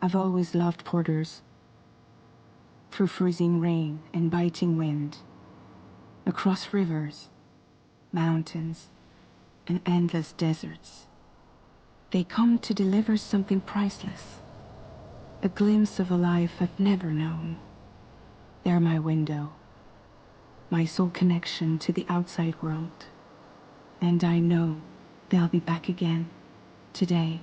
I've always loved porters. Through freezing rain and biting wind, across rivers, mountains, and endless deserts, they come to deliver something priceless, a glimpse of a life I've never known. They're my window, my sole connection to the outside world, and I know they'll be back again today.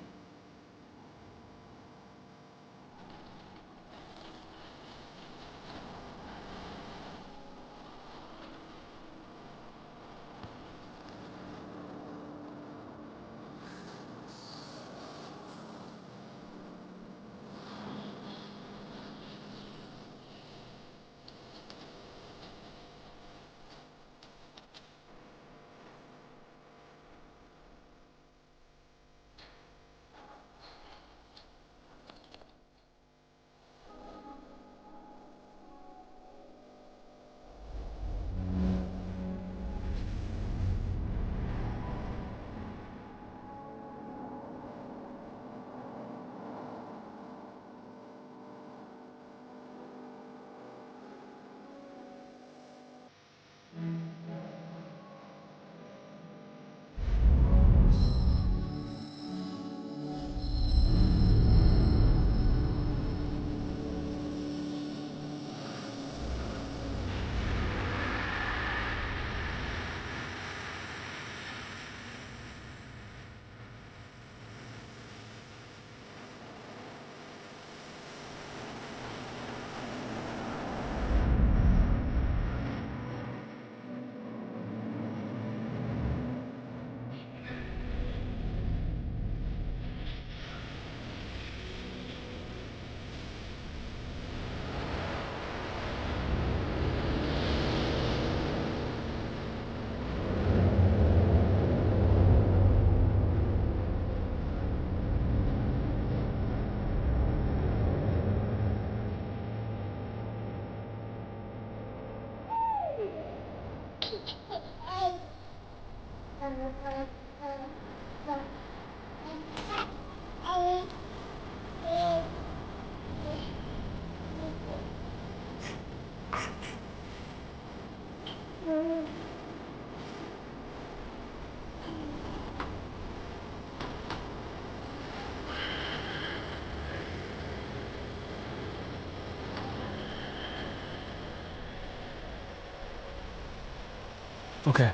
Okay,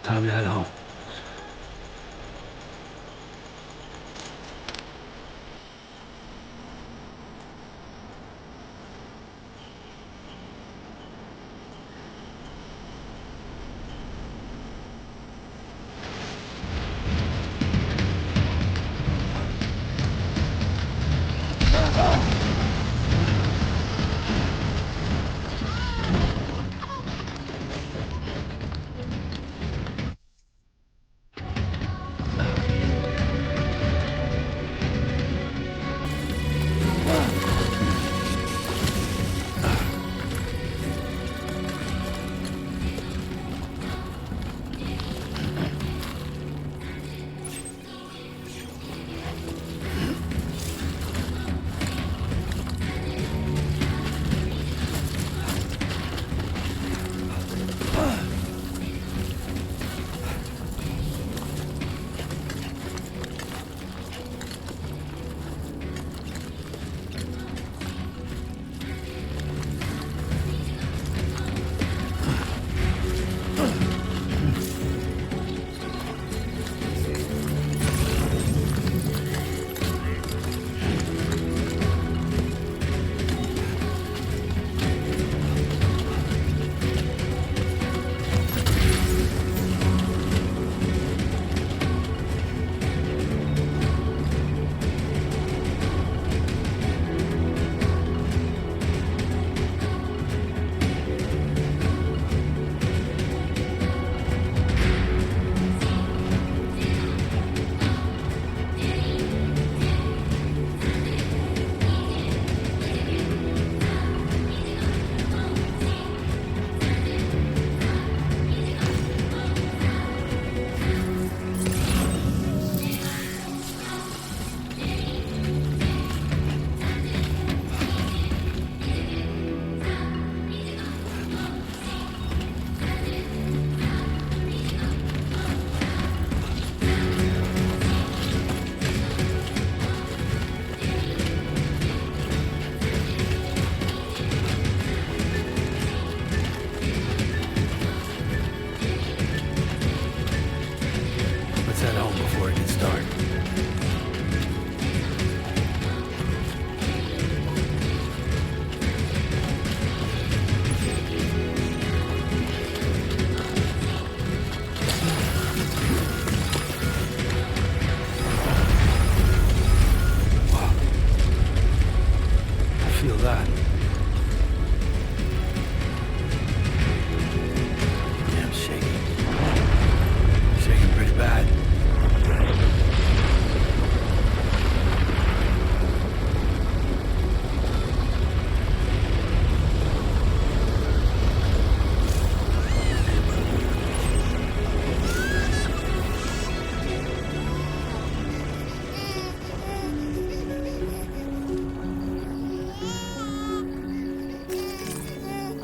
time to head home.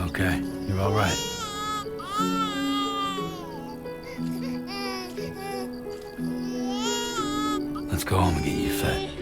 Okay, you're all right. Let's go home and get you fed.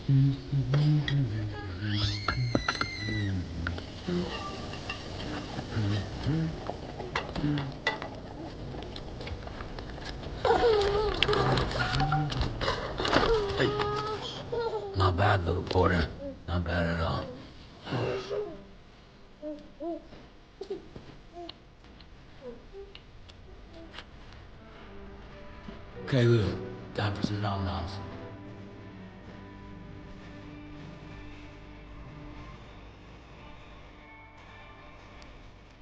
Hey. Not bad, little porter. Not bad at all. Okay, Lou. Time for some nom-noms.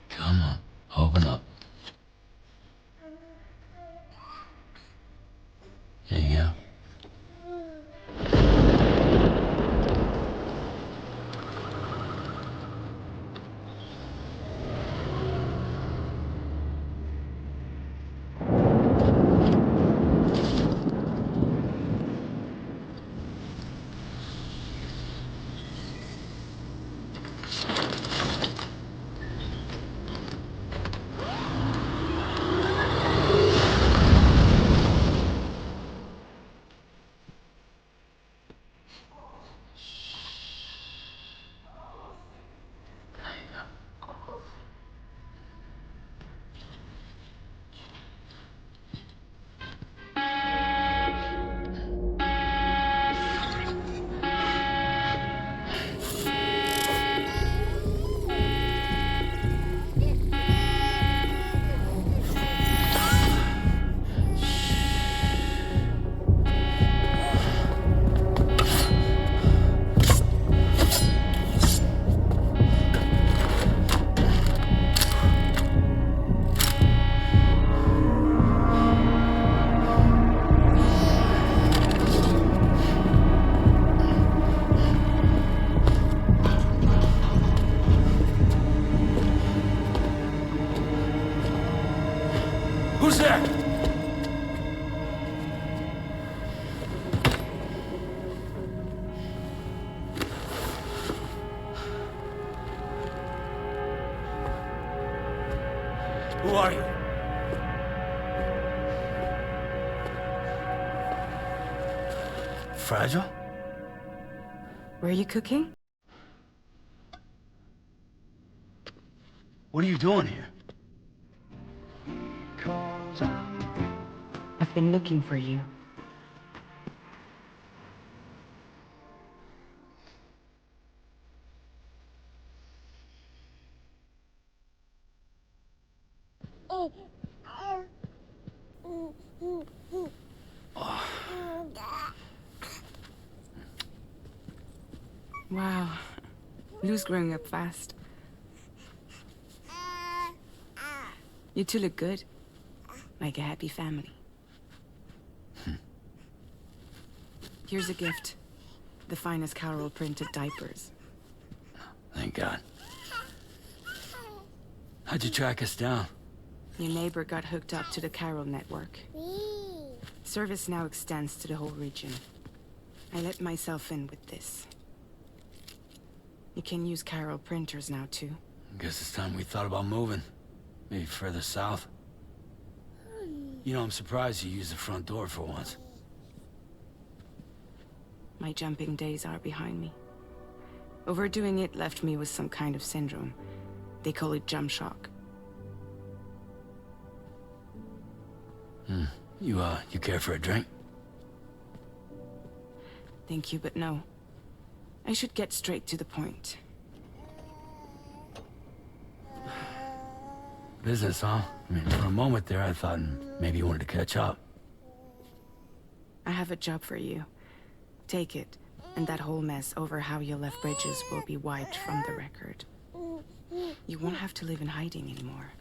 Come on, open up. Here you go. Who's there? Who are you? Fragile? Were you cooking? What are you doing here? I've been looking for you. Wow. Lou's growing up fast. You two look good. Like a happy family. Here's a gift. The finest Carol printed diapers. Thank God. How'd you track us down? Your neighbor got hooked up to the Carol network. Service now extends to the whole region. I let myself in with this. You can use Carol printers now, too. Guess it's time we thought about moving. Maybe further south. You know, I'm surprised you used the front door for once. My jumping days are behind me. Overdoing it left me with some kind of syndrome. They call it jump shock. You care for a drink? Thank you, but no. I should get straight to the point. Business, huh? I mean, for a moment there, I thought maybe you wanted to catch up. I have a job for you. Take it, and that whole mess over how you left Bridges will be wiped from the record. You won't have to live in hiding anymore.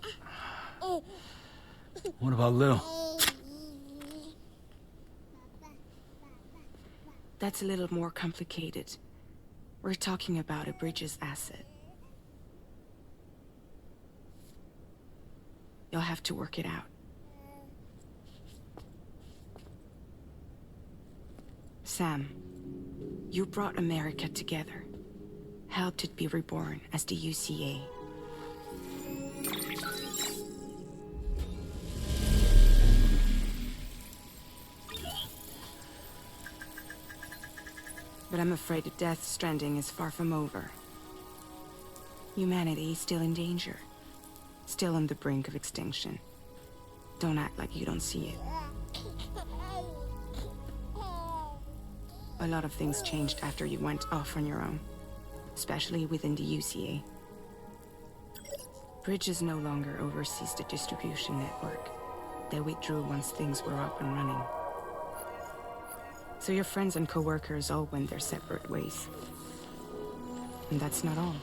What about Lil? That's a little more complicated. We're talking about a Bridges asset. You'll have to work it out. Sam, you brought America together. Helped it be reborn as the UCA. But I'm afraid that Death Stranding is far from over. Humanity is still in danger. Still on the brink of extinction. Don't act like you don't see it. A lot of things changed after you went off on your own. Especially within the UCA. Bridges no longer oversees the distribution network. They withdrew once things were up and running. So your friends and co-workers all went their separate ways. And that's not all.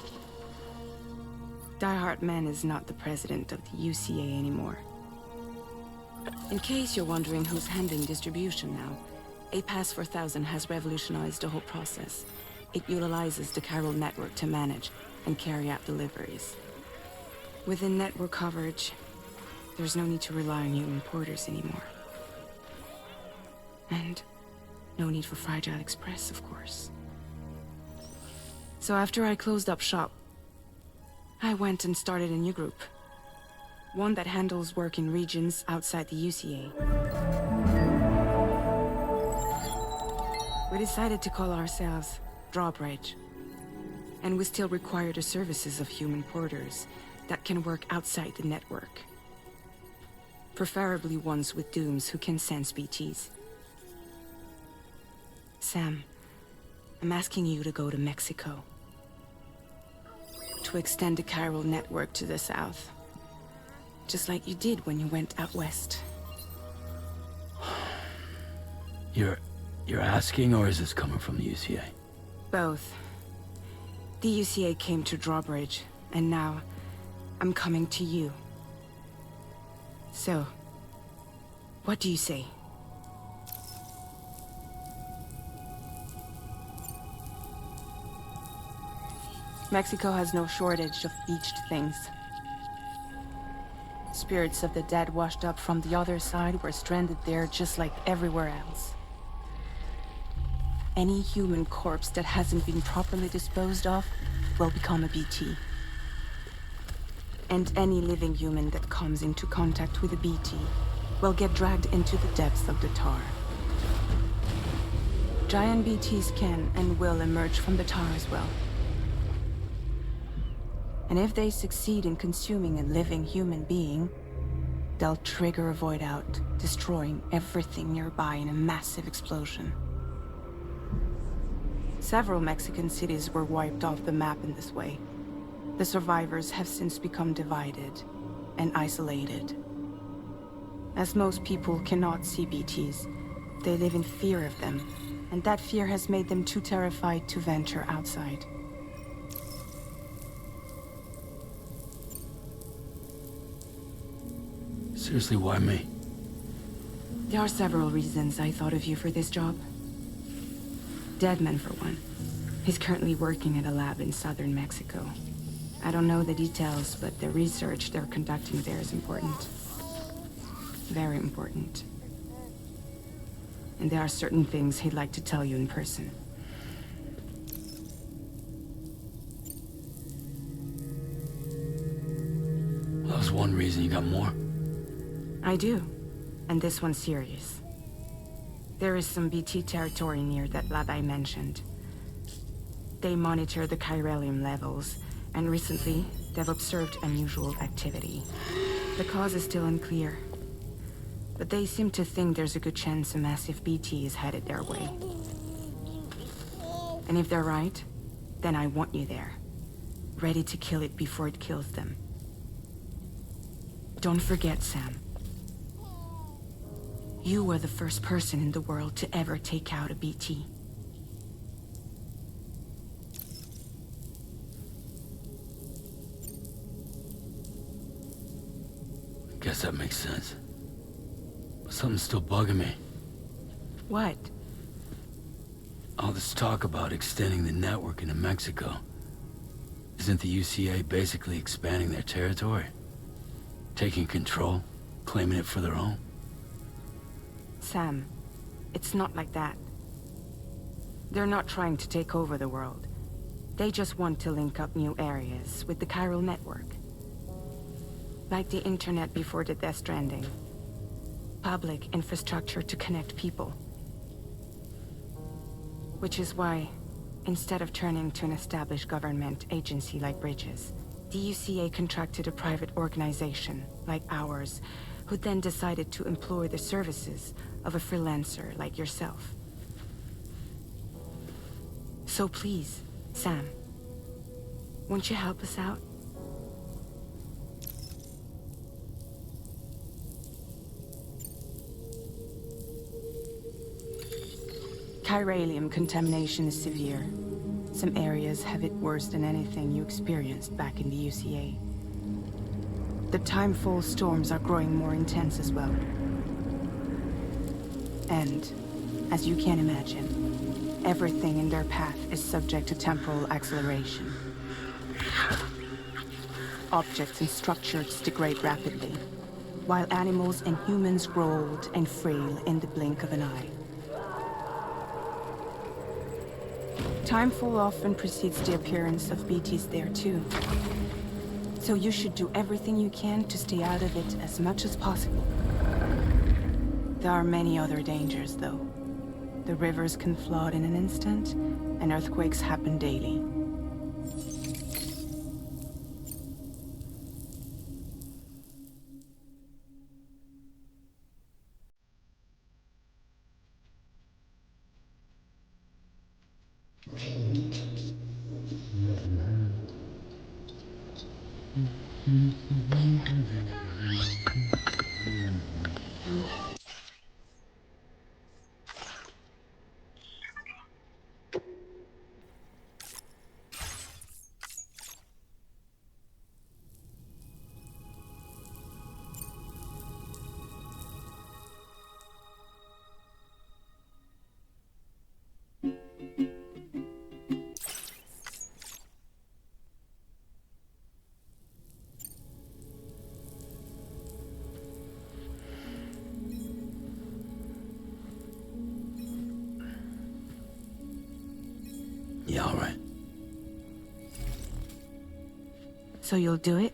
Die Hartman is not the president of the UCA anymore. In case you're wondering who's handling distribution now, A Pass 4000 has revolutionized the whole process. It utilizes the chiral network to manage and carry out deliveries. Within network coverage, there's no need to rely on human porters anymore. And no need for Fragile Express, of course. So after I closed up shop, I went and started a new group. One that handles work in regions outside the UCA. We decided to call ourselves Drawbridge. And we still require the services of human porters that can work outside the network. Preferably ones with dooms who can sense BTs. Sam, I'm asking you to go to Mexico. To extend the chiral network to the south. Just like you did when you went out west. You're asking, or is this coming from the UCA? Both. The UCA came to Drawbridge, and now I'm coming to you. So, what do you say? Mexico has no shortage of beached things. Spirits of the dead washed up from the other side were stranded there just like everywhere else. Any human corpse that hasn't been properly disposed of will become a BT. And any living human that comes into contact with a BT will get dragged into the depths of the tar. Giant BTs can and will emerge from the tar as well. And if they succeed in consuming a living human being, they'll trigger a void out, destroying everything nearby in a massive explosion. Several Mexican cities were wiped off the map in this way. The survivors have since become divided and isolated. As most people cannot see BTs, they live in fear of them, and that fear has made them too terrified to venture outside. Seriously, why me? There are several reasons I thought of you for this job. Deadman, for one. He's currently working at a lab in southern Mexico. I don't know the details, but the research they're conducting there is important. Very important. And there are certain things he'd like to tell you in person. Well, that was one reason. You got more? I do. And this one's serious. There is some BT territory near that lab I mentioned. They monitor the chiralium levels, and recently, they've observed unusual activity. The cause is still unclear, but they seem to think there's a good chance a massive BT is headed their way. And if they're right, then I want you there, ready to kill it before it kills them. Don't forget, Sam. You were the first person in the world to ever take out a BT. Guess that makes sense. But something's still bugging me. What? All this talk about extending the network into Mexico. Isn't the UCA basically expanding their territory? Taking control? Claiming it for their own? Sam, it's not like that. They're not trying to take over the world. They just want to link up new areas with the chiral network. Like the internet before the Death Stranding. Public infrastructure to connect people. Which is why Instead of turning to an established government agency like Bridges, the UCA contracted a private organization like ours, who then decided to employ the services of a freelancer like yourself. So please, Sam, won't you help us out? Chiralium contamination is severe. Some areas have it worse than anything you experienced back in the UCA. The timefall storms are growing more intense as well. And, as you can imagine, everything in their path is subject to temporal acceleration. Objects and structures degrade rapidly, while animals and humans grow old and frail in the blink of an eye. Timefall often precedes the appearance of BTs there too. So you should do everything you can to stay out of it as much as possible. There are many other dangers, though. The rivers can flood in an instant, and earthquakes happen daily. Yeah, all right. So you'll do it?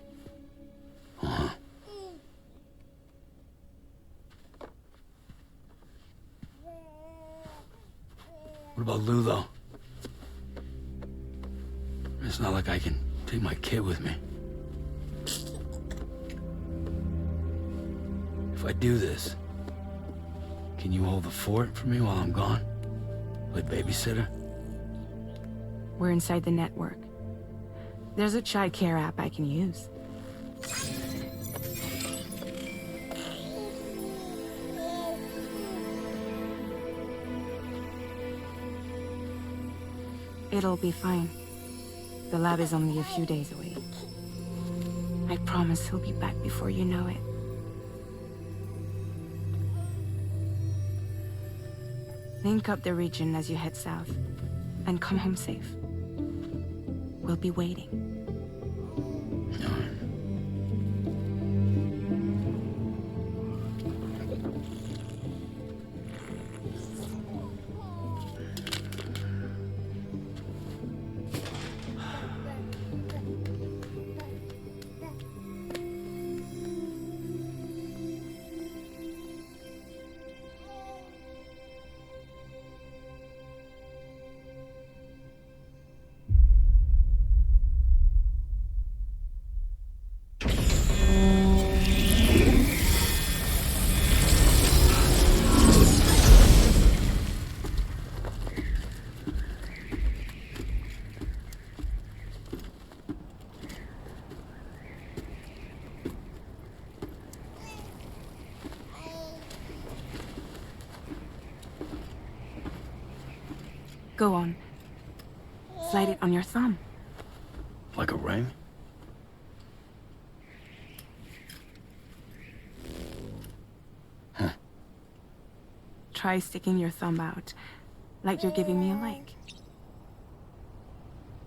Uh-huh. What about Lou, though? It's not like I can take my kid with me. If I do this, can you hold the fort for me while I'm gone? Like babysitter? We're inside the network. There's a child care app I can use. It'll be fine. The lab is only a few days away. I promise he'll be back before you know it. Link up the region as you head south, and come home safe. We'll be waiting. Go on. Slide it on your thumb. Like a ring? Huh. Try sticking your thumb out, like you're giving me a like.